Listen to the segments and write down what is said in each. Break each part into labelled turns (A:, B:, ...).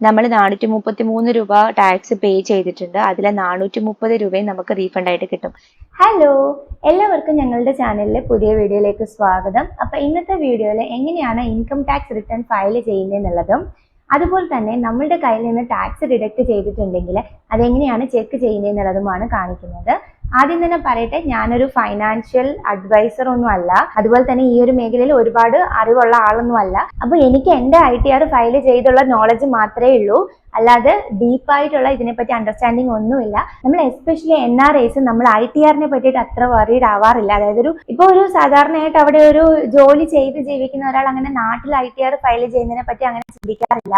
A: നമ്മൾ 433 രൂപ ടാക്സ് പേ ചെയ്തിട്ടുണ്ട്. അതിലെ 430 രൂപയും നമുക്ക് റീഫണ്ട് ആയിട്ട് കിട്ടും.
B: ഹലോ, എല്ലാവർക്കും ഞങ്ങളുടെ ചാനലിലെ പുതിയ വീഡിയോയിലേക്ക് സ്വാഗതം. അപ്പൊ ഇന്നത്തെ വീഡിയോയിൽ എങ്ങനെയാണ് ഇൻകം ടാക്സ് റിട്ടേൺ ഫയൽ ചെയ്യുന്നതെന്നുള്ളതും അതുപോലെ തന്നെ നമ്മളുടെ കയ്യിൽ നിന്ന് ടാക്സ് ഡിഡക്ട് ചെയ്തിട്ടുണ്ടെങ്കിൽ അതെങ്ങനെയാണ് ചെക്ക് ചെയ്യുന്നതെന്നുള്ളതുമാണ് കാണിക്കുന്നത്. ആദ്യം തന്നെ പറയട്ടെ, ഞാനൊരു ഫൈനാൻഷ്യൽ അഡ്വൈസർ ഒന്നും അല്ല, അതുപോലെ തന്നെ ഈ ഒരു മേഖലയിൽ ഒരുപാട് അറിവുള്ള ആളൊന്നും അല്ല. അപ്പൊ എനിക്ക് എന്റെ ITR ഫയൽ ചെയ്തുള്ള നോളജ് മാത്രമേ ഉള്ളൂ, അല്ലാതെ ഡീപ്പായിട്ടുള്ള ഇതിനെപ്പറ്റി അണ്ടർസ്റ്റാൻഡിങ് ഒന്നുമില്ല. നമ്മൾ എസ്പെഷ്യലി NRIs നമ്മൾ ITRനെ പറ്റിയിട്ട് അത്ര വറീഡ് ആവാറില്ല. അതായത് ഒരു സാധാരണയായിട്ട് അവിടെ ഒരു ജോലി ചെയ്ത് ജീവിക്കുന്ന ഒരാൾ അങ്ങനെ നാട്ടിൽ ITR ഫയൽ ചെയ്യുന്നതിനെ പറ്റി അങ്ങനെ ചിന്തിക്കാറില്ല.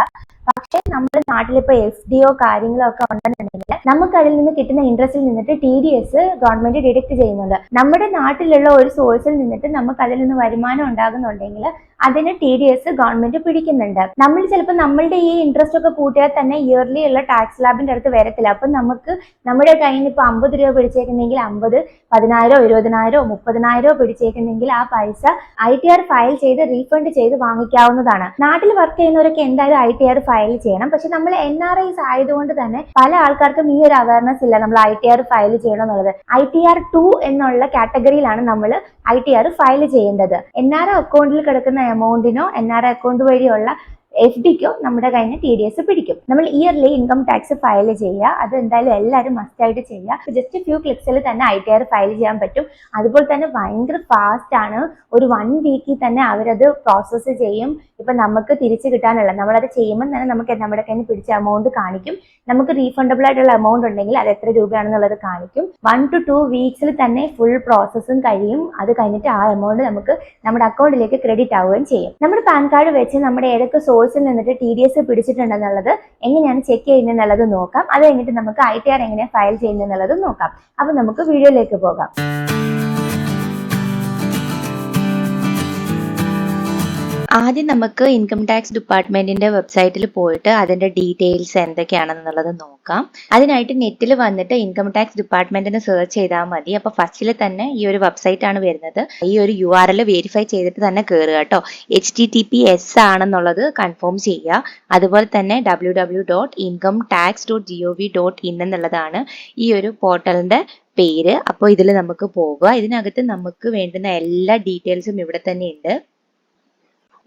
B: പക്ഷെ നമ്മുടെ നാട്ടിലിപ്പോ FDO കാര്യങ്ങളോ ഒക്കെ ഉണ്ടെന്നുണ്ടെങ്കിൽ നമുക്ക് അതിൽ നിന്ന് കിട്ടുന്ന ഇൻട്രസ്റ്റിൽ നിന്നിട്ട് TDS ഗവൺമെന്റ് ഡിഡക്ട് ചെയ്യുന്നുണ്ട്. നമ്മുടെ നാട്ടിലുള്ള ഒരു സോഴ്സിൽ നിന്നിട്ട് നമുക്ക് അതിൽ നിന്ന് വരുമാനം ഉണ്ടാകുന്നുണ്ടെങ്കിൽ അതിന് TDS ഗവൺമെന്റ് പിടിക്കുന്നുണ്ട്. നമ്മൾ ചിലപ്പോൾ നമ്മളുടെ ഈ ഇൻട്രസ്റ്റ് ഒക്കെ കൂട്ടിയാൽ തന്നെ ഇയർലി ഉള്ള ടാക്സ് ലാബിന്റെ അടുത്ത് വരത്തില്ല. അപ്പൊ നമുക്ക് നമ്മുടെ കയ്യിൽ നിന്ന് ഇപ്പൊ 50 രൂപ പിടിച്ചേക്കുന്നെങ്കിൽ 50, 10,000, 20,000, 30,000 പിടിച്ചേക്കുന്നെങ്കിൽ ആ പൈസ ITR ഫയൽ ചെയ്ത് റീഫണ്ട് ചെയ്ത് വാങ്ങിക്കാവുന്നതാണ്. നാട്ടിൽ വർക്ക് ചെയ്യുന്നവരൊക്കെ എന്തായാലും ITR ഫയൽ ചെയ്യണം. പക്ഷെ നമ്മൾ NRIs ആയതുകൊണ്ട് തന്നെ പല ആൾക്കാർക്കും ഈ ഒരു അവയർനെസ് ഇല്ല നമ്മൾ ITR ഫയൽ ചെയ്യണം എന്നുള്ളത്. ITR 2 എന്നുള്ള കാറ്റഗറിയിലാണ് നമ്മൾ ITR ഫയൽ ചെയ്യേണ്ടത്. NRI അക്കൗണ്ടിൽ കിടക്കുന്ന എമൗണ്ടിനോ NRI അക്കൗണ്ട് വഴിയുള്ള FDക്കോ നമ്മുടെ കയ്യിൽ നിന്ന് TDS പിടിക്കും. നമ്മൾ ഇയർലി ഇൻകം ടാക്സ് ഫയൽ ചെയ്യുക, അത് എന്തായാലും എല്ലാവരും മസ്റ്റ് ആയിട്ട് ചെയ്യുക. ജസ്റ്റ് ഫ്യൂ ക്ലിക്സിൽ തന്നെ ITR ഫയൽ ചെയ്യാൻ പറ്റും. അതുപോലെ തന്നെ ഭയങ്കര ഫാസ്റ്റ് ആണ്. ഒരു 1 വീക്കിൽ തന്നെ അവരത് പ്രോസസ്സ് ചെയ്യും. ഇപ്പൊ നമുക്ക് തിരിച്ചു കിട്ടാനുള്ള നമ്മളത് ചെയ്യുമ്പോൾ തന്നെ നമുക്ക് നമ്മുടെ കയ്യിൽ നിന്ന് പിടിച്ച എമൗണ്ട് കാണിക്കും. നമുക്ക് റീഫണ്ടബിൾ ആയിട്ടുള്ള എമൗണ്ട് ഉണ്ടെങ്കിൽ അത് എത്ര രൂപയാണെന്നുള്ളത് കാണിക്കും. 1 to 2 വീക്സിൽ തന്നെ ഫുൾ പ്രോസസ്സും കഴിയും. അത് കഴിഞ്ഞിട്ട് ആ എമൗണ്ട് നമുക്ക് നമ്മുടെ അക്കൗണ്ടിലേക്ക് ക്രെഡിറ്റ് ആവുകയും ചെയ്യും. നമ്മുടെ പാൻ കാർഡ് വെച്ച് നമ്മുടെ ഏതൊക്കെ സോഴ്സിൽ നിന്നിട്ട് TDS പിടിച്ചിട്ടുണ്ടെന്നുള്ളത് എങ്ങനെയാണ് ചെക്ക് ചെയ്യുന്നതെന്നുള്ളത് നോക്കാം. അത് കഴിഞ്ഞിട്ട് നമുക്ക് ITR എങ്ങനെയാണ് ഫയൽ ചെയ്യുന്നതെന്നുള്ളത് നോക്കാം. അപ്പൊ നമുക്ക് വീഡിയോയിലേക്ക് പോകാം.
A: ആദ്യം നമുക്ക് ഇൻകം ടാക്സ് ഡിപ്പാർട്ട്മെന്റിന്റെ വെബ്സൈറ്റിൽ പോയിട്ട് അതിന്റെ ഡീറ്റെയിൽസ് എന്തൊക്കെയാണെന്നുള്ളത് നോക്കാം. അതിനായിട്ട് നെറ്റിൽ വന്നിട്ട് ഇൻകം ടാക്സ് ഡിപ്പാർട്ട്മെന്റിന് സെർച്ച് ചെയ്താൽ മതി. അപ്പൊ ഫസ്റ്റിൽ തന്നെ ഈ ഒരു വെബ്സൈറ്റ് ആണ് വരുന്നത്. ഈ ഒരു URL വെരിഫൈ ചെയ്തിട്ട് തന്നെ കയറുക കേട്ടോ. HTTPS ആണെന്നുള്ളത് കൺഫേം ചെയ്യുക. അതുപോലെ തന്നെ www.incometax.gov.in എന്നുള്ളതാണ് ഈ ഒരു പോർട്ടലിന്റെ പേര്. അപ്പോൾ ഇതിൽ നമുക്ക് പോവുക. ഇതിനകത്ത് നമുക്ക് വേണ്ടുന്ന എല്ലാ ഡീറ്റെയിൽസും ഇവിടെ തന്നെ ഉണ്ട്.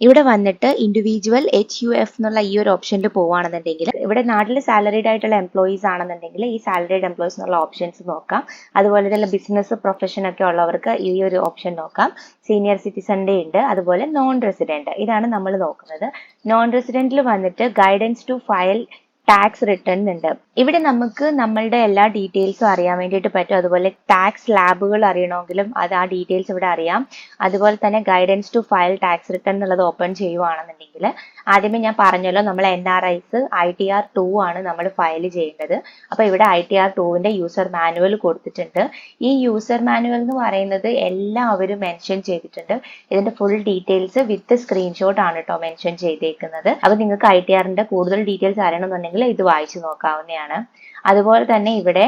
A: ഇവിടെ വന്നിട്ട് ഇൻഡിവിജ്വൽ HUF എന്നുള്ള ഈ ഒരു ഓപ്ഷനിൽ പോവുകയാണെന്നുണ്ടെങ്കിൽ ഇവിടെ നാട്ടിൽ സാലറീഡ് ആയിട്ടുള്ള എംപ്ലോയീസ് ആണെന്നുണ്ടെങ്കിൽ ഈ സാലറീഡ് എംപ്ലോയീസ് എന്നുള്ള ഓപ്ഷൻസ് നോക്കാം. അതുപോലെ തന്നെ ബിസിനസ് പ്രൊഫഷൻ ഒക്കെ ഉള്ളവർക്ക് ഈ ഒരു ഓപ്ഷൻ നോക്കാം. സീനിയർ സിറ്റിസന്റെ ഉണ്ട്. അതുപോലെ നോൺ റെസിഡന്റ്, ഇതാണ് നമ്മൾ നോക്കുന്നത്. നോൺ റെസിഡന്റിൽ വന്നിട്ട് guidance to file tax return ഉണ്ട്. ഇവിടെ നമുക്ക് നമ്മളുടെ എല്ലാ ഡീറ്റെയിൽസും അറിയാൻ വേണ്ടിയിട്ട് പറ്റും. അതുപോലെ ടാക്സ് ലാബുകൾ അറിയണമെങ്കിലും ആ ഡീറ്റെയിൽസ് ഇവിടെ അറിയാം. അതുപോലെ തന്നെ guidance to file tax return എന്നുള്ളത് ഓപ്പൺ ചെയ്യുവാണെന്നുണ്ടെങ്കിൽ ആദ്യമേ ഞാൻ പറഞ്ഞല്ലോ നമ്മൾ NRIs ITR 2 ആണ് നമ്മൾ ഫയൽ ചെയ്യേണ്ടത്. അപ്പൊ ഇവിടെ ITR 2ന്റെ യൂസർ മാനുവൽ കൊടുത്തിട്ടുണ്ട്. ഈ യൂസർ മാനുവൽ എന്ന് പറയുന്നത് എല്ലാവരും മെൻഷൻ ചെയ്തിട്ടുണ്ട്. ഇതിന്റെ ഫുൾ ഡീറ്റെയിൽസ് വിത്ത് സ്ക്രീൻഷോട്ട് ആണ് കേട്ടോ മെൻഷൻ ചെയ്തേക്കുന്നത്. അപ്പൊ നിങ്ങൾക്ക് ITRന്റെ കൂടുതൽ ഡീറ്റെയിൽസ് അറിയണമെന്നുണ്ടെങ്കിൽ ഇത് വായിച്ചു നോക്കാവുന്നതാണ്. അതുപോലെ തന്നെ ഇവിടെ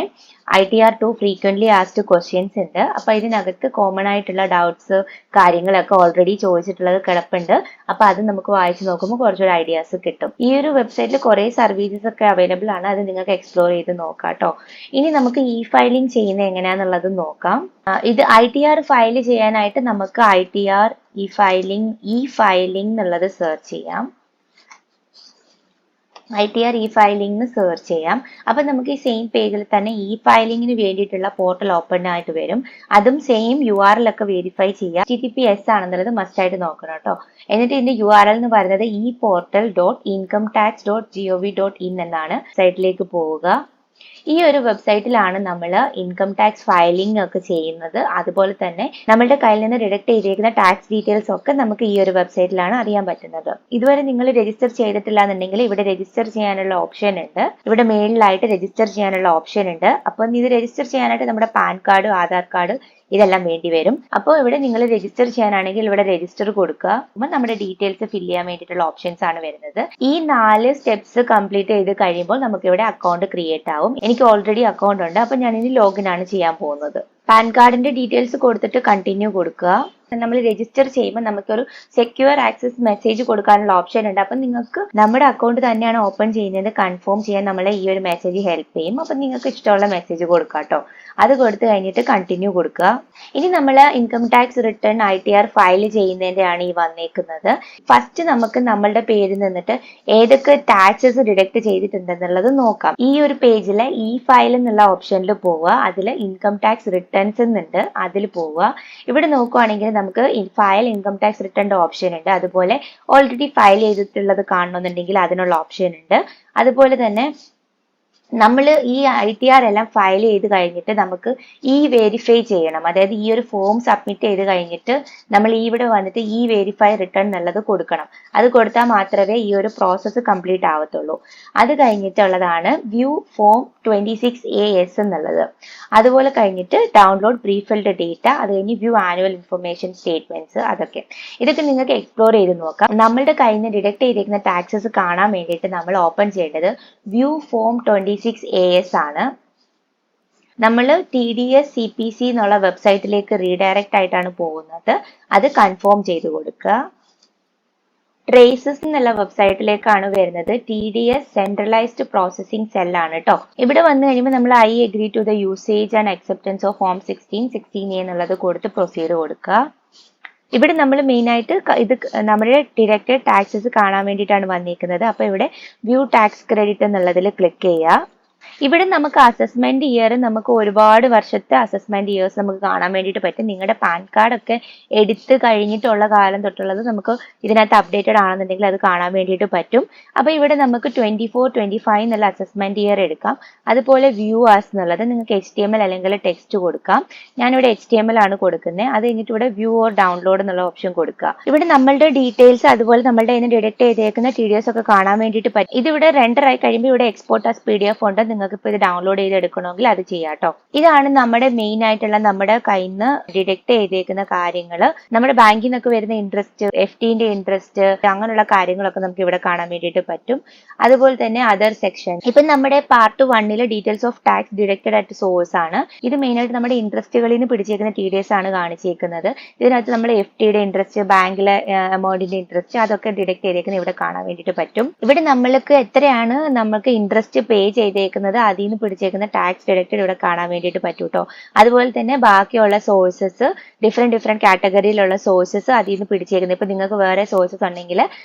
A: ITR 2 ഫ്രീക്വന്റ്ലി ആസ്ക്ഡ് ക്വസ്റ്റ്യൻസ് ഉണ്ട്. അപ്പൊ ഇതിനകത്ത് കോമൺ ആയിട്ടുള്ള ഡൗട്ട്സ് കാര്യങ്ങളൊക്കെ ഓൾറെഡി ചോദിച്ചിട്ടുള്ളത് കിടപ്പുണ്ട്. അപ്പൊ അത് നമുക്ക് വായിച്ചു നോക്കുമ്പോൾ കുറച്ചൊരു ഐഡിയാസ് കിട്ടും. ഈ ഒരു വെബ്സൈറ്റിൽ കുറെ സർവീസസ് ഒക്കെ അവൈലബിൾ ആണ്. അത് നിങ്ങൾക്ക് എക്സ്പ്ലോർ ചെയ്ത് നോക്കാം കേട്ടോ. ഇനി നമുക്ക് ഫയലിംഗ് ചെയ്യുന്നത് എങ്ങനെയാന്നുള്ളത് നോക്കാം. ഇത് ITR ഫയൽ ചെയ്യാനായിട്ട് നമുക്ക് ITR ഫയലിംഗ് എന്നുള്ളത് സെർച്ച് ചെയ്യാം. ITR ഫയലിംഗ് സെർച്ച് ചെയ്യാം. അപ്പൊ നമുക്ക് ഈ സെയിം പേജിൽ തന്നെ ഫയലിംഗിന് വേണ്ടിയിട്ടുള്ള പോർട്ടൽ ഓപ്പൺ ആയിട്ട് വരും. അതും സെയിം URL ഒക്കെ വെരിഫൈ ചെയ്യാം. HTTPS ആണെന്നുള്ളത് മസ്റ്റ് ആയിട്ട് നോക്കണം കേട്ടോ. എന്നിട്ട് ഇതിന്റെ URL എന്ന് പറയുന്നത് eportal.incometax.gov.in എന്നാണ്. സൈറ്റിലേക്ക് പോവുക. ഈ ഒരു വെബ്സൈറ്റിലാണ് നമ്മൾ ഇൻകം ടാക്സ് ഫയലിംഗ് ഒക്കെ ചെയ്യുന്നത്. അതുപോലെ തന്നെ നമ്മളുടെ കയ്യിൽ നിന്ന് ഡിഡക്ട് ചെയ്തിരിക്കുന്ന ടാക്സ് ഡീറ്റെയിൽസ് ഒക്കെ നമുക്ക് ഈ ഒരു വെബ്സൈറ്റിലാണ് അറിയാൻ പറ്റുന്നത്. ഇതുവരെ നിങ്ങൾ രജിസ്റ്റർ ചെയ്തിട്ടില്ല എന്നുണ്ടെങ്കിൽ ഇവിടെ രജിസ്റ്റർ ചെയ്യാനുള്ള ഓപ്ഷൻ ഉണ്ട്. ഇവിടെ മെയിലായിട്ട് രജിസ്റ്റർ ചെയ്യാനുള്ള ഓപ്ഷൻ ഉണ്ട്. അപ്പം ഇത് രജിസ്റ്റർ ചെയ്യാനായിട്ട് നമ്മുടെ പാൻ കാർഡ്, ആധാർ കാർഡ് ഇതെല്ലാം വേണ്ടി വരും. അപ്പോൾ ഇവിടെ നിങ്ങൾ രജിസ്റ്റർ ചെയ്യാനാണെങ്കിൽ ഇവിടെ രജിസ്റ്റർ കൊടുക്കുക. അപ്പം നമ്മുടെ ഡീറ്റെയിൽസ് ഫില്ല് ചെയ്യാൻ വേണ്ടിയിട്ടുള്ള ഓപ്ഷൻസ് ആണ് വരുന്നത്. ഈ 4 സ്റ്റെപ്സ് കംപ്ലീറ്റ് ചെയ്ത് കഴിയുമ്പോൾ നമുക്ക് ഇവിടെ അക്കൗണ്ട് ക്രിയേറ്റ് ആവും. എനിക്ക് ഓൾറെഡി അക്കൗണ്ട് ഉണ്ട്. അപ്പൊ ഞാൻ ഇനി ലോഗിൻ ആണ് ചെയ്യാൻ പോകുന്നത്. പാൻ കാർഡിന്റെ ഡീറ്റെയിൽസ് കൊടുത്തിട്ട് കണ്ടിന്യൂ കൊടുക്കുക. നമ്മൾ രജിസ്റ്റർ ചെയ്യുമ്പോൾ നമുക്കൊരു സെക്യൂർ ആക്സസ് മെസ്സേജ് കൊടുക്കാനുള്ള ഓപ്ഷൻ ഉണ്ട്. അപ്പം നിങ്ങൾക്ക് നമ്മുടെ അക്കൗണ്ട് തന്നെയാണ് ഓപ്പൺ ചെയ്യുന്നത് കൺഫേം ചെയ്യാൻ നമ്മളെ ഈ ഒരു മെസ്സേജ് ഹെൽപ്പ് ചെയ്യും. അപ്പം നിങ്ങൾക്ക് ഇഷ്ടമുള്ള മെസ്സേജ് കൊടുക്കാം കേട്ടോ. അത് കൊടുത്തു കഴിഞ്ഞിട്ട് കണ്ടിന്യൂ കൊടുക്കുക. ഇനി നമ്മൾ income tax return ITR file ചെയ്യുന്നതിൻ്റെയാണ് ഈ വന്നേക്കുന്നത്. ഫസ്റ്റ് നമുക്ക് നമ്മളുടെ പേരിൽ നിന്നിട്ട് ഏതൊക്കെ ടാക്സസ് ഡിഡക്ട് ചെയ്തിട്ടുണ്ടെന്നുള്ളത് നോക്കാം. ഈ ഒരു പേജിൽ ഈ ഫയൽ എന്നുള്ള ഓപ്ഷനിൽ പോവുക. അതിൽ ഇൻകം ടാക്സ് റിട്ടേൺസ് എന്നുണ്ട്, അതിൽ പോവുക. ഇവിടെ നോക്കുവാണെങ്കിൽ നമുക്ക് ഫയൽ ഇൻകം ടാക്സ് റിട്ടേണിന്റെ ഓപ്ഷൻ ഉണ്ട്. അതുപോലെ ഓൾറെഡി ഫയൽ ചെയ്തിട്ടുള്ളത് കാണണമെന്നുണ്ടെങ്കിൽ അതിനുള്ള ഓപ്ഷൻ ഉണ്ട്. അതുപോലെ തന്നെ നമ്മൾ ഈ ITR എല്ലാം ഫയൽ ചെയ്ത് കഴിഞ്ഞിട്ട് നമുക്ക് വെരിഫൈ ചെയ്യണം. അതായത് ഈ ഒരു ഫോം സബ്മിറ്റ് ചെയ്ത് കഴിഞ്ഞിട്ട് നമ്മൾ ഇവിടെ വന്നിട്ട് വെരിഫൈ റിട്ടേൺ എന്നുള്ളത് കൊടുക്കണം. അത് കൊടുത്താൽ മാത്രമേ ഈ ഒരു പ്രോസസ്സ് കംപ്ലീറ്റ് ആവത്തുള്ളൂ. അത് കഴിഞ്ഞിട്ടുള്ളതാണ് വ്യൂ ഫോം 26AS എന്നുള്ളത്. അതുപോലെ കഴിഞ്ഞിട്ട് ഡൗൺലോഡ് പ്രീഫിൽഡ് ഡേറ്റ, അത് കഴിഞ്ഞ് വ്യൂ ആനുവൽ ഇൻഫർമേഷൻ സ്റ്റേറ്റ്മെന്റ്സ്. ഇതൊക്കെ നിങ്ങൾക്ക് എക്സ്പ്ലോർ ചെയ്ത് നോക്കാം. നമ്മളുടെ കയ്യിൽ നിന്ന് ഡിഡക്ട് ചെയ്തിരിക്കുന്ന ടാക്സസ് കാണാൻ വേണ്ടിയിട്ട് നമ്മൾ ഓപ്പൺ ചെയ്യേണ്ടത് വ്യൂ ഫോം 26AS ആണ്. നമ്മൾ TDS CPC എന്നുള്ള വെബ്സൈറ്റിലേക്ക് റീഡയറക്റ്റ് ആയിട്ടാണ് പോകുന്നത്. അത് കൺഫേം ചെയ്ത് കൊടുക്കുക. ട്രേസസ് എന്നുള്ള വെബ്സൈറ്റിലേക്കാണ് വരുന്നത്. TDS സെൻട്രലൈസ്ഡ് പ്രോസസിംഗ് സെൽ ആണ് കേട്ടോ. ഇവിടെ വന്നു കഴിയുമ്പോൾ നമ്മൾ I agree to the usage and acceptance of Form 16A എന്നുള്ളത് കൊടുത്ത് പ്രൊസീഡ് കൊടുക്കുക. ഇവിടെ നമ്മൾ മെയിൻ ആയിട്ട് ഇത് നമ്മുടെ ഡിഡക്റ്റഡ് ടാക്സസ് കാണാൻ വേണ്ടിയിട്ടാണ് വന്നിരിക്കുന്നത്. അപ്പൊ ഇവിടെ വ്യൂ ടാക്സ് ക്രെഡിറ്റ് എന്നുള്ളതിൽ ക്ലിക്ക് ചെയ്യുക. ഇവിടെ നമുക്ക് അസസ്മെന്റ് ഇയർ, നമുക്ക് ഒരുപാട് വർഷത്തെ അസസ്മെന്റ് ഇയേഴ്സ് നമുക്ക് കാണാൻ വേണ്ടിയിട്ട് പറ്റും. നിങ്ങളുടെ പാൻ കാർഡ് ഒക്കെ എടുത്ത് കഴിഞ്ഞിട്ടുള്ള കാലം തൊട്ടുള്ളത് നമുക്ക് ഇതിനകത്ത് അപ്ഡേറ്റഡ് ആണെന്നുണ്ടെങ്കിൽ അത് കാണാൻ വേണ്ടിയിട്ട് പറ്റും. അപ്പൊ ഇവിടെ നമുക്ക് 24-25 എന്നുള്ള അസസ്മെന്റ് ഇയർ എടുക്കാം. അതുപോലെ വ്യൂ ആസ് എന്നുള്ളത് നിങ്ങൾക്ക് HTML അല്ലെങ്കിൽ ടെക്സ്റ്റ് കൊടുക്കാം. ഞാനിവിടെ HTML ആണ് കൊടുക്കുന്നത്. അത് കഴിഞ്ഞിട്ട് ഇവിടെ വ്യൂ ഓർ ഡൗൺലോഡ് എന്നുള്ള ഓപ്ഷൻ കൊടുക്കുക. ഇവിടെ നമ്മളുടെ ഡീറ്റെയിൽസ് അതുപോലെ നമ്മളുടെ ഇതിന് ഡിഡക്ട് ചെയ്തേക്കുന്ന TDS ഒക്കെ കാണാൻ വേണ്ടിയിട്ട് പറ്റും. ഇതിവിടെ റെൻഡർ ആയി കഴിയുമ്പോൾ ഇവിടെ എക്സ്പോർട്ട് ആസ് PDF ഉണ്ട്. നിങ്ങൾക്ക് ഇപ്പോൾ ഇത് ഡൗൺലോഡ് ചെയ്ത് എടുക്കണമെങ്കിൽ അത് ചെയ്യാം കേട്ടോ. ഇതാണ് നമ്മുടെ മെയിൻ ആയിട്ടുള്ള നമ്മുടെ കയ്യിൽ നിന്ന് ഡിഡക്ട് ചെയ്തേക്കുന്ന കാര്യങ്ങൾ. നമ്മുടെ ബാങ്കിൽ നിന്നൊക്കെ വരുന്ന ഇൻട്രസ്റ്റ്, FDന്റെ ഇൻട്രസ്റ്റ്, അങ്ങനെയുള്ള കാര്യങ്ങളൊക്കെ നമുക്ക് ഇവിടെ കാണാൻ വേണ്ടിയിട്ട് പറ്റും. അതുപോലെ തന്നെ അതർ സെക്ഷൻ. ഇപ്പം നമ്മുടെ part 1 details of tax deducted at source ആണ്. ഇത് മെയിൻ ആയിട്ട് നമ്മുടെ ഇൻട്രസ്റ്റുകളിൽ നിന്ന് പിടിച്ചേക്കുന്ന TDS ആണ് കാണിച്ചേക്കുന്നത്. ഇതിനകത്ത് നമ്മൾ FDയുടെ ഇൻട്രസ്റ്റ്, ബാങ്കിലെ എമൗണ്ടിന്റെ ഇൻട്രസ്റ്റ്, അതൊക്കെ ഡിഡക്ട് ചെയ്തേക്കുന്നത് ഇവിടെ കാണാൻ വേണ്ടിയിട്ട് പറ്റും. ഇവിടെ നമ്മൾക്ക് എത്രയാണ് നമുക്ക് ഇൻട്രസ്റ്റ് പേ ചെയ്തേക്കുന്നത് അതിൽ നിന്ന് പിടിച്ചേക്കുന്ന ടാക്സ് ഡിഡക്റ്റഡ് ഇവിടെ കാണാൻ വേണ്ടിയിട്ട് പറ്റും കേട്ടോ. അതുപോലെ തന്നെ ബാക്കിയുള്ള സോഴ്സസ്, ഡിഫറെന്റ് കാറ്റഗറിയിലുള്ള സോഴ്സസ് അതിൽ നിന്ന് പിടിച്ചേക്കുന്നത്. ഇപ്പൊ നിങ്ങൾക്ക് വേറെ സോഴ്സസ് ഉണ്ടെങ്കിൽ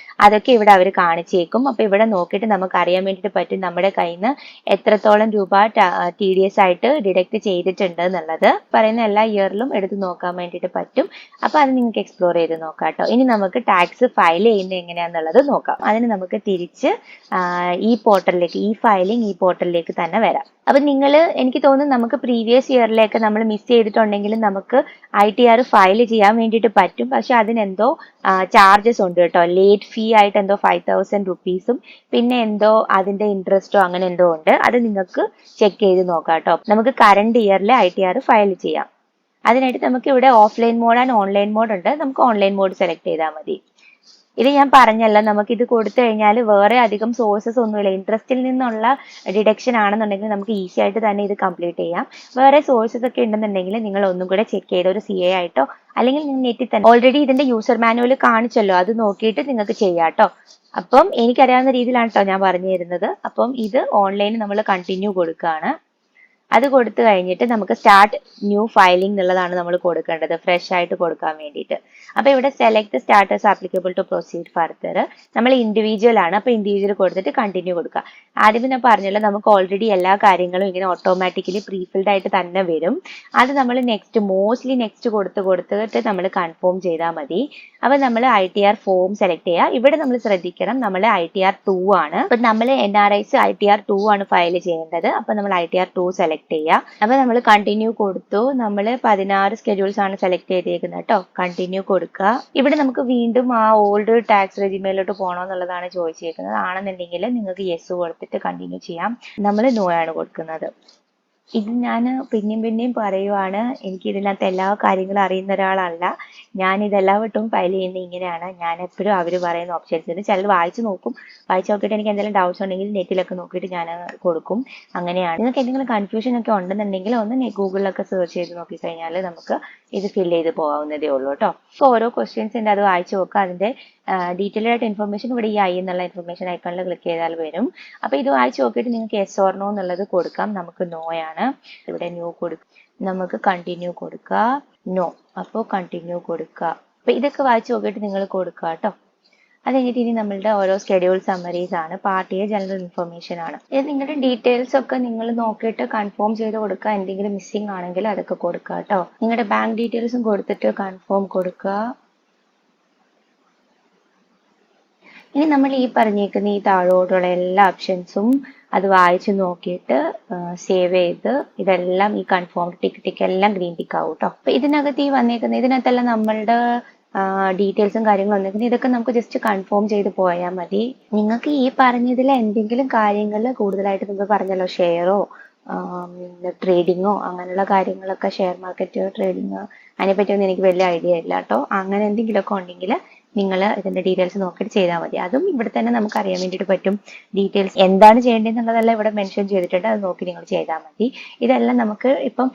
A: അതൊക്കെ ഇവിടെ അവർ കാണിച്ചേക്കും. അപ്പൊ ഇവിടെ നോക്കിയിട്ട് നമുക്ക് അറിയാൻ വേണ്ടിയിട്ട് പറ്റും നമ്മുടെ കയ്യിൽ നിന്ന് എത്രത്തോളം രൂപ TDS ആയിട്ട് ഡിഡക്ട് ചെയ്തിട്ടുണ്ട് എന്നുള്ളത്. പറയുന്ന എല്ലാ ഇയറിലും എടുത്ത് നോക്കാൻ വേണ്ടിയിട്ട് പറ്റും. അപ്പൊ അത് നിങ്ങൾക്ക് എക്സ്പ്ലോർ ചെയ്ത് നോക്കാം കേട്ടോ. ഇനി നമുക്ക് ടാക്സ് ഫയൽ ചെയ്യുന്നത് എങ്ങനെയാന്നുള്ളത് നോക്കാം. അതിന് നമുക്ക് തിരിച്ച് ഈ പോർട്ടലിലേക്ക് തന്നെ വരാം. അപ്പൊ എനിക്ക് തോന്നുന്നു നമുക്ക് പ്രീവിയസ് ഇയറിലേക്ക് നമ്മൾ മിസ് ചെയ്തിട്ടുണ്ടെങ്കിൽ നമുക്ക് ITR ഫയൽ ചെയ്യാൻ വേണ്ടിയിട്ട് പറ്റും. പക്ഷെ അതിനെന്തോ ചാർജസ് ഉണ്ട് കേട്ടോ. ലേറ്റ് ഫീ ആയിട്ട് എന്തോ 5000 റുപ്പീസും പിന്നെ എന്തോ അതിന്റെ ഇൻട്രസ്റ്റോ അങ്ങനെ എന്തോ ഉണ്ട്. അത് നിങ്ങൾക്ക് ചെക്ക് ചെയ്ത് നോക്കാം കേട്ടോ. നമുക്ക് കറണ്ട് ഇയറിലെ ITR ഫയൽ ചെയ്യാം. അതിനായിട്ട് നമുക്ക് ഇവിടെ offline mode and online mode ഉണ്ട്. നമുക്ക് ഓൺലൈൻ മോഡ് സെലക്ട് ചെയ്താൽ മതി. ഇത് ഞാൻ പറഞ്ഞല്ലോ, നമുക്ക് ഇത് കൊടുത്തു കഴിഞ്ഞാൽ വേറെ അധികം സോഴ്സസ് ഒന്നുമില്ല. ഇൻട്രസ്റ്റിൽ നിന്നുള്ള ഡിഡക്ഷൻ ആണെന്നുണ്ടെങ്കിൽ നമുക്ക് ഈസി ആയിട്ട് തന്നെ ഇത് കംപ്ലീറ്റ് ചെയ്യാം. വേറെ സോഴ്സസ് ഒക്കെ ഉണ്ടെന്നുണ്ടെങ്കിൽ നിങ്ങൾ ഒന്നും കൂടെ ചെക്ക് ചെയ്ത് ഒരു CA ആയിട്ടോ അല്ലെങ്കിൽ നിങ്ങൾ നെറ്റിൽ തന്നെ ഓൾറെഡി ഇതിന്റെ യൂസർ മാനുവൽ കാണിച്ചല്ലോ, അത് നോക്കിയിട്ട് നിങ്ങൾക്ക് ചെയ്യാം കേട്ടോ. അപ്പം എനിക്കറിയാവുന്ന രീതിയിലാണ് കേട്ടോ ഞാൻ പറഞ്ഞു തരുന്നത്. അപ്പം ഇത് ഓൺലൈനിൽ നമ്മൾ കണ്ടിന്യൂ കൊടുക്കുകയാണ്. അത് കൊടുത്തു കഴിഞ്ഞിട്ട് നമുക്ക് സ്റ്റാർട്ട് ന്യൂ ഫയലിംഗ് എന്നുള്ളതാണ് നമ്മൾ കൊടുക്കേണ്ടത്, ഫ്രഷ് ആയിട്ട് കൊടുക്കാൻ വേണ്ടിയിട്ട്. അപ്പൊ ഇവിടെ select status applicable to proceed further. നമ്മൾ ഇൻഡിവിജ്വൽ ആണ്. അപ്പൊ ഇൻഡിവിജ്വൽ കൊടുത്തിട്ട് കണ്ടിന്യൂ കൊടുക്കുക. ആദ്യം ഞാൻ പറഞ്ഞല്ലോ, നമുക്ക് ഓൾറെഡി എല്ലാ കാര്യങ്ങളും ഇങ്ങനെ ഓട്ടോമാറ്റിക്കലി പ്രീഫിൽഡ് ആയിട്ട് തന്നെ വരും. അത് നമ്മൾ മോസ്റ്റ്ലി നെക്സ്റ്റ് കൊടുത്തിട്ട് നമ്മൾ കൺഫേം ചെയ്താൽ മതി. അപ്പൊ നമ്മൾ ITR ഫോം സെലക്ട് ചെയ്യുക. ഇവിടെ നമ്മൾ ശ്രദ്ധിക്കണം, നമ്മൾ ITR 2 ആണ്. അപ്പൊ നമ്മൾ NRIs ITR 2 ആണ് ഫയൽ ചെയ്യേണ്ടത്. അപ്പൊ നമ്മൾ ITR 2 സെലക്ട് ചെയ്യുക. അപ്പൊ നമ്മൾ കണ്ടിന്യൂ കൊടുത്തു. നമ്മൾ 16 സ്കെഡ്യൂൾസ് ആണ് സെലക്ട് ചെയ്തേക്കുന്നത് കേട്ടോ. കണ്ടിന്യൂ കൊടുക്കുക. ഇവിടെ നമുക്ക് വീണ്ടും ആ ഓൾഡ് ടാക്സ് റെജിമയിലോട്ട് പോകണോ എന്നുള്ളതാണ് ചോദിച്ചേക്കുന്നത്. ആണെന്നുണ്ടെങ്കിൽ നിങ്ങൾക്ക് യെസ് കൊടുത്തിട്ട് കണ്ടിന്യൂ ചെയ്യാം. നമ്മൾ നോ ആണ് കൊടുക്കുന്നത്. ഇത് ഞാൻ പിന്നെയും പറയുവാണ്, എനിക്ക് ഇതിനകത്ത് എല്ലാ കാര്യങ്ങളും അറിയുന്ന ഒരാളല്ല. ഞാൻ ഇതെല്ലാം വട്ടവും ഫയൽ ചെയ്യുന്നത് ഇങ്ങനെയാണ്. ഞാൻ എപ്പോഴും അവർ പറയുന്ന ഓപ്ഷൻസ് ഉണ്ട്, ചിലത് വായിച്ച് നോക്കിയിട്ട് എനിക്ക് എന്തെങ്കിലും ഡൗട്ട്സ് ഉണ്ടെങ്കിൽ നെറ്റിലൊക്കെ നോക്കിയിട്ട് ഞാൻ കൊടുക്കും. അങ്ങനെയാണ്. നിങ്ങൾക്ക് എന്തെങ്കിലും കൺഫ്യൂഷൻ ഒക്കെ ഉണ്ടെന്നുണ്ടെങ്കിൽ ഒന്ന് ഗൂഗിളിലൊക്കെ സെർച്ച് ചെയ്ത് നോക്കിക്കഴിഞ്ഞാൽ നമുക്ക് ഇത് ഫില്ല് ചെയ്ത് പോകാവുന്നതേ ഉള്ളൂ കേട്ടോ. അപ്പോൾ ഓരോ ക്വസ്റ്റ്യൻസ് ഉണ്ട്, അത് വായിച്ച് നോക്കുക. അതിൻ്റെ ഡീറ്റെയിൽഡ് ആയിട്ട് ഇൻഫർമേഷൻ ഇവിടെ ഈ ഐ എന്നുള്ള ഇൻഫർമേഷൻ ഐക്കണിൽ ക്ലിക്ക് ചെയ്താൽ വരും. അപ്പോൾ ഇത് വായിച്ച് നോക്കിയിട്ട് നിങ്ങൾക്ക് യെസ് ഓർ നോ എന്നുള്ളത് കൊടുക്കാം. നമുക്ക് നോ ആണ്. ഇവിടെ ന്യൂ കൊടുക്കുക, നമുക്ക് കണ്ടിന്യൂ കൊടുക്കുക, നോ. അപ്പോൾ കണ്ടിന്യൂ കൊടുക്കുക. അപ്പോൾ ഇതൊക്കെ വായിച്ച് നോക്കിയിട്ട് നിങ്ങൾ കൊടുക്കുക കേട്ടോ. അത് കഴിഞ്ഞിട്ട് ഇനി നമ്മളുടെ ഓരോ സ്കെഡ്യൂൾ സമ്മറീസ് ആണ്. പാർട്ട് എ ജനറൽ ഇൻഫർമേഷൻ ആണ്. ഇത് നിങ്ങളുടെ ഡീറ്റെയിൽസ് ഒക്കെ നിങ്ങൾ നോക്കിയിട്ട് കൺഫേം ചെയ്ത് കൊടുക്കുക. എന്തെങ്കിലും മിസ്സിംഗ് ആണെങ്കിൽ അതൊക്കെ കൊടുക്കുക കേട്ടോ. നിങ്ങളുടെ ബാങ്ക് ഡീറ്റെയിൽസും കൊടുത്തിട്ട് കൺഫേം കൊടുക്കുക. ഇനി നമ്മൾ ഈ പറഞ്ഞേക്കുന്ന ഈ താഴോട്ടുള്ള എല്ലാ ഓപ്ഷൻസും അത് വായിച്ച് നോക്കിയിട്ട് സേവ് ചെയ്ത് ഇതെല്ലാം ഈ കൺഫേം ടിക്ക് എല്ലാം ഗ്രീൻ ടിക്ക് ആവും കേട്ടോ. അപ്പൊ ഇതിനകത്ത് ഈ വന്നേക്കുന്ന ഇതിനകത്തെല്ലാം നമ്മളുടെ ഡീറ്റെയിൽസും കാര്യങ്ങളും വന്നേക്കുന്നത്, ഇതൊക്കെ നമുക്ക് ജസ്റ്റ് കൺഫേം ചെയ്ത് പോയാൽ മതി. നിങ്ങൾക്ക് ഈ പറഞ്ഞതിൽ എന്തെങ്കിലും കാര്യങ്ങൾ കൂടുതലായിട്ട് നിങ്ങൾ പറഞ്ഞല്ലോ, ഷെയറോ ട്രേഡിങ്ങോ അങ്ങനെയുള്ള കാര്യങ്ങളൊക്കെ, ഷെയർ മാർക്കറ്റ് ട്രേഡിങ് അതിനെപ്പറ്റിയൊന്നും എനിക്ക് വലിയ ഐഡിയ ഇല്ല കേട്ടോ. അങ്ങനെ എന്തെങ്കിലുമൊക്കെ ഉണ്ടെങ്കിൽ നിങ്ങൾ ഇതിന്റെ ഡീറ്റെയിൽസ് നോക്കിയിട്ട് ചെയ്താൽ മതി. അതും ഇവിടെ തന്നെ നമുക്ക് അറിയാൻ വേണ്ടിയിട്ട് പറ്റും. ഡീറ്റെയിൽസ് എന്താണ് ചെയ്യേണ്ടതെന്നുള്ളതെല്ലാം ഇവിടെ മെൻഷൻ ചെയ്തിട്ടുണ്ട്, അത് നോക്കി നിങ്ങൾ ചെയ്താൽ മതി. ഇതെല്ലാം നമുക്ക് ഇപ്പം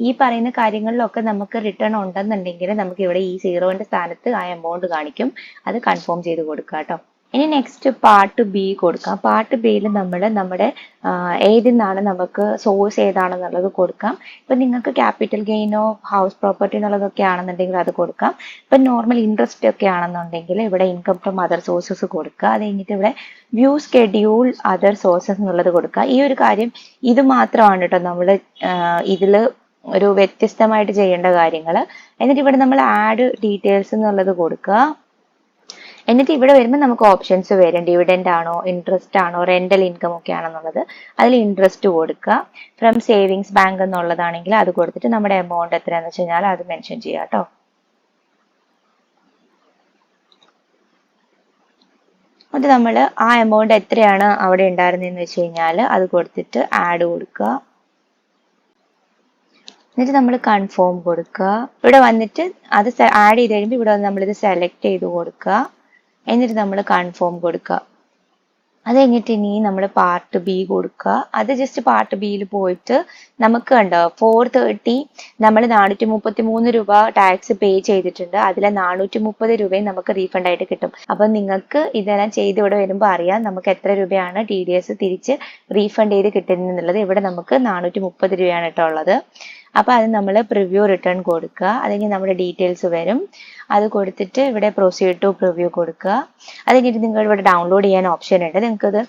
A: ഈ പറയുന്ന കാര്യങ്ങളിലൊക്കെ നമുക്ക് റിട്ടേൺ ഉണ്ടെന്നുണ്ടെങ്കിൽ നമുക്ക് ഇവിടെ ഈ സീറോന്റെ സ്ഥാനത്ത് ആ എമൗണ്ട് കാണിക്കും. അത് കൺഫേം ചെയ്ത് കൊടുക്കുക കേട്ടോ. ഇനി നെക്സ്റ്റ് പാർട്ട് ബി കൊടുക്കാം. പാർട്ട് ബിയിൽ നമ്മൾ നമ്മുടെ ഏതിൽ നിന്നാണ് നമുക്ക് സോഴ്സ് ഏതാണെന്നുള്ളത് കൊടുക്കാം. ഇപ്പം നിങ്ങൾക്ക് ക്യാപിറ്റൽ ഗെയിനോ ഹൗസ് പ്രോപ്പർട്ടി എന്നുള്ളതൊക്കെ ആണെന്നുണ്ടെങ്കിൽ അത് കൊടുക്കാം. ഇപ്പം നോർമൽ ഇൻട്രസ്റ്റ് ഒക്കെ ആണെന്നുണ്ടെങ്കിൽ ഇവിടെ ഇൻകം ഫ്രം അതർ സോഴ്സസ് കൊടുക്കുക. അത് കഴിഞ്ഞിട്ട് ഇവിടെ വ്യൂ സ്കെഡ്യൂൾ അതർ സോഴ്സസ് എന്നുള്ളത് കൊടുക്കുക. ഈ ഒരു കാര്യം ഇത് മാത്രമാണ് കേട്ടോ നമ്മൾ ഇതിൽ ഒരു വ്യത്യസ്തമായിട്ട് ചെയ്യേണ്ട കാര്യങ്ങൾ. എന്നിട്ട് ഇവിടെ നമ്മൾ ആഡ് ഡീറ്റെയിൽസ് എന്നുള്ളത് കൊടുക്കുക. എന്നിട്ട് ഇവിടെ വരുമ്പോൾ നമുക്ക് ഓപ്ഷൻസ് വരും. ഡിവിഡൻഡ് ആണോ, ഇൻട്രസ്റ്റ് ആണോ, റെന്റൽ ഇൻകം ഒക്കെ ആണെന്നുള്ളത്. അതിൽ ഇൻട്രസ്റ്റ് കൊടുക്കുക. ഫ്രം സേവിങ്സ് ബാങ്ക് എന്നുള്ളതാണെങ്കിൽ അത് കൊടുത്തിട്ട് നമ്മുടെ എമൗണ്ട് എത്രയാണെന്ന് വെച്ച് കഴിഞ്ഞാൽ അത് മെൻഷൻ ചെയ്യാം കേട്ടോ. അത് നമ്മൾ ആ എമൗണ്ട് എത്രയാണ് അവിടെ ഉണ്ടായിരുന്നതെന്ന് വെച്ച് കഴിഞ്ഞാൽ അത് കൊടുത്തിട്ട് ആഡ് കൊടുക്കുക. എന്നിട്ട് നമ്മൾ കൺഫേം കൊടുക്കുക. ഇവിടെ വന്നിട്ട് അത് ആഡ് ചെയ്ത് കഴിയുമ്പോൾ ഇവിടെ നമ്മളിത് സെലക്ട് ചെയ്ത് കൊടുക്കുക. എന്നിട്ട് നമ്മൾ കൺഫേം കൊടുക്കുക. അത് കഴിഞ്ഞിട്ട് ഇനി നമ്മൾ പാർട്ട് ബി കൊടുക്കുക. അത് ജസ്റ്റ് പാർട്ട് ബിയിൽ പോയിട്ട് നമുക്ക് കണ്ടോ 430 നമ്മൾ 433 രൂപ ടാക്സ് പേ ചെയ്തിട്ടുണ്ട്. അതിലെ 430 രൂപയും നമുക്ക് റീഫണ്ട് ആയിട്ട് കിട്ടും. അപ്പം നിങ്ങൾക്ക് ഇതെല്ലാം ചെയ്ത് ഇവിടെ വരുമ്പോൾ അറിയാം നമുക്ക് എത്ര രൂപയാണ് TDS തിരിച്ച് റീഫണ്ട് ചെയ്ത് കിട്ടുന്നത്. ഇവിടെ നമുക്ക് 430 രൂപയാണ് കേട്ടോ ഉള്ളത്. അപ്പോൾ അത് നമ്മൾ പ്രിവ്യൂ റിട്ടേൺ കൊടുക്കുക. അല്ലെങ്കിൽ നമ്മുടെ ഡീറ്റെയിൽസ് വരും, അത് കൊടുത്തിട്ട് ഇവിടെ പ്രൊസീഡ് ടു പ്രിവ്യൂ കൊടുക്കുക. അത് കഴിഞ്ഞിട്ട് നിങ്ങൾ ഇവിടെ ഡൗൺലോഡ് ചെയ്യാൻ ഓപ്ഷൻ ഉണ്ട്, നിങ്ങൾക്കത്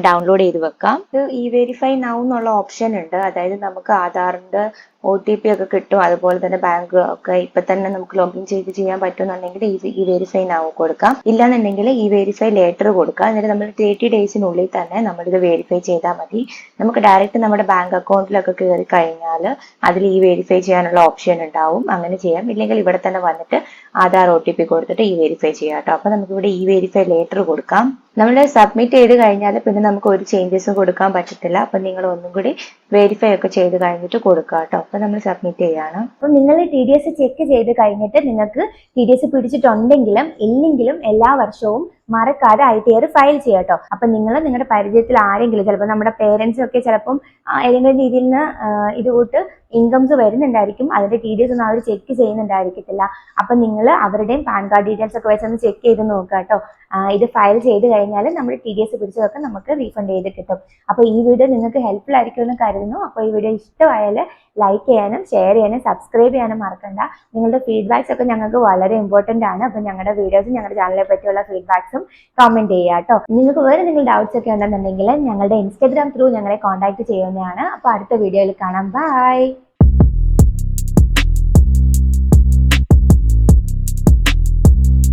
A: ഡൗൺലോഡ് ചെയ്ത് വെക്കാം. ഇത് വെരിഫൈ നൗ എന്നുള്ള ഓപ്ഷൻ ഉണ്ട്. അതായത് നമുക്ക് ആധാറിന്റെ OTP ഒക്കെ കിട്ടും. അതുപോലെ തന്നെ ബാങ്ക് ഒക്കെ ഇപ്പൊ തന്നെ നമുക്ക് ലോഗിൻ ചെയ്ത് ചെയ്യാൻ പറ്റുമെന്നുണ്ടെങ്കിൽ ഈ വെരിഫൈ നൗ കൊടുക്കാം. ഇല്ലാന്നുണ്ടെങ്കിൽ ഈ വെരിഫൈ ലേറ്റർ കൊടുക്കാം. എന്നിട്ട് നമ്മൾ 30 ഡേയ്സിനുള്ളിൽ തന്നെ നമ്മളിത് വെരിഫൈ ചെയ്താൽ മതി. നമുക്ക് ഡയറക്റ്റ് നമ്മുടെ ബാങ്ക് അക്കൗണ്ടിലൊക്കെ കയറി കഴിഞ്ഞാൽ അതിൽ ഈ വെരിഫൈ ചെയ്യാനുള്ള ഓപ്ഷൻ ഉണ്ടാവും. അങ്ങനെ ചെയ്യാം. ഇല്ലെങ്കിൽ ഇവിടെ തന്നെ വന്നിട്ട് ആധാർ OTP കൊടുത്തിട്ട് ഈ വെരിഫൈ ചെയ്യാം കേട്ടോ. അപ്പൊ നമുക്ക് ഇവിടെ ഈ വെരിഫൈ ലേറ്റർ കൊടുക്കാം. നമ്മൾ സബ്മിറ്റ് ചെയ്ത് കഴിഞ്ഞാൽ പിന്നെ നമുക്ക് ഒരു ചേഞ്ചസും കൊടുക്കാൻ പറ്റത്തില്ല. അപ്പൊ നിങ്ങൾ ഒന്നും കൂടി വെരിഫൈ ഒക്കെ ചെയ്ത് കഴിഞ്ഞിട്ട് കൊടുക്കുക കേട്ടോ. അപ്പൊ നമ്മൾ സബ്മിറ്റ് ചെയ്യാണ്.
B: അപ്പൊ നിങ്ങൾ TDS ചെക്ക് ചെയ്ത് കഴിഞ്ഞിട്ട് നിങ്ങൾക്ക് TDS പിടിച്ചിട്ടുണ്ടെങ്കിലും ഇല്ലെങ്കിലും എല്ലാ വർഷവും മറക്കാതെ ITR ഫയൽ ചെയ്യാം കേട്ടോ. അപ്പൊ നിങ്ങൾ നിങ്ങളുടെ പരിചയത്തിൽ ആരെങ്കിലും, ചിലപ്പോൾ നമ്മുടെ പേരൻസ് ഒക്കെ ചിലപ്പം ഏതെങ്കിലും രീതിയിൽ നിന്ന് ഇതുകൂട്ട് ഇൻകംസ് വരുന്നുണ്ടായിരിക്കും. അതിന്റെ TDS ഒന്നും അവർ ചെക്ക് ചെയ്യുന്നുണ്ടായിരിക്കത്തില്ല. അപ്പൊ നിങ്ങൾ അവരുടെയും പാൻ കാർഡ് ഡീറ്റെയിൽസ് ഒക്കെ വെച്ചൊന്ന് ചെക്ക് ചെയ്ത് നോക്കുക കേട്ടോ. ഇത് ഫയൽ ചെയ്ത് കഴിഞ്ഞാൽ നമ്മുടെ TDS പിടിച്ചതൊക്കെ നമുക്ക് റീഫണ്ട് ചെയ്ത് കിട്ടും. അപ്പൊ ഈ വീഡിയോ നിങ്ങൾക്ക് ഹെൽപ്ഫുൾ ആയിരിക്കുമെന്ന് കരുതുന്നു. അപ്പോൾ ഈ വീഡിയോ ഇഷ്ടമായാൽ ലൈക്ക് ചെയ്യാനും ഷെയർ ചെയ്യാനും സബ്സ്ക്രൈബ് ചെയ്യാനും മറക്കണ്ട. നിങ്ങളുടെ ഫീഡ്ബാക്സ് ഒക്കെ ഞങ്ങൾക്ക് വളരെ ഇമ്പോർട്ടന്റ് ആണ്. അപ്പൊ ഞങ്ങളുടെ വീഡിയോസും ഞങ്ങളുടെ ചാനലിനെ പറ്റിയുള്ള ഫീഡ്ബാക്സും കമന്റ് ചെയ്യുക കേട്ടോ. നിങ്ങൾക്ക് വേറെ എന്തെങ്കിലും ഡൗട്ട്സ് ഒക്കെ ഉണ്ടെന്നുണ്ടെങ്കിൽ ഞങ്ങളുടെ Instagram ത്രൂ ഞങ്ങളെ കോൺടാക്ട് ചെയ്യുന്നതാണ്. അപ്പൊ അടുത്ത വീഡിയോയിൽ കാണാം. ബൈ.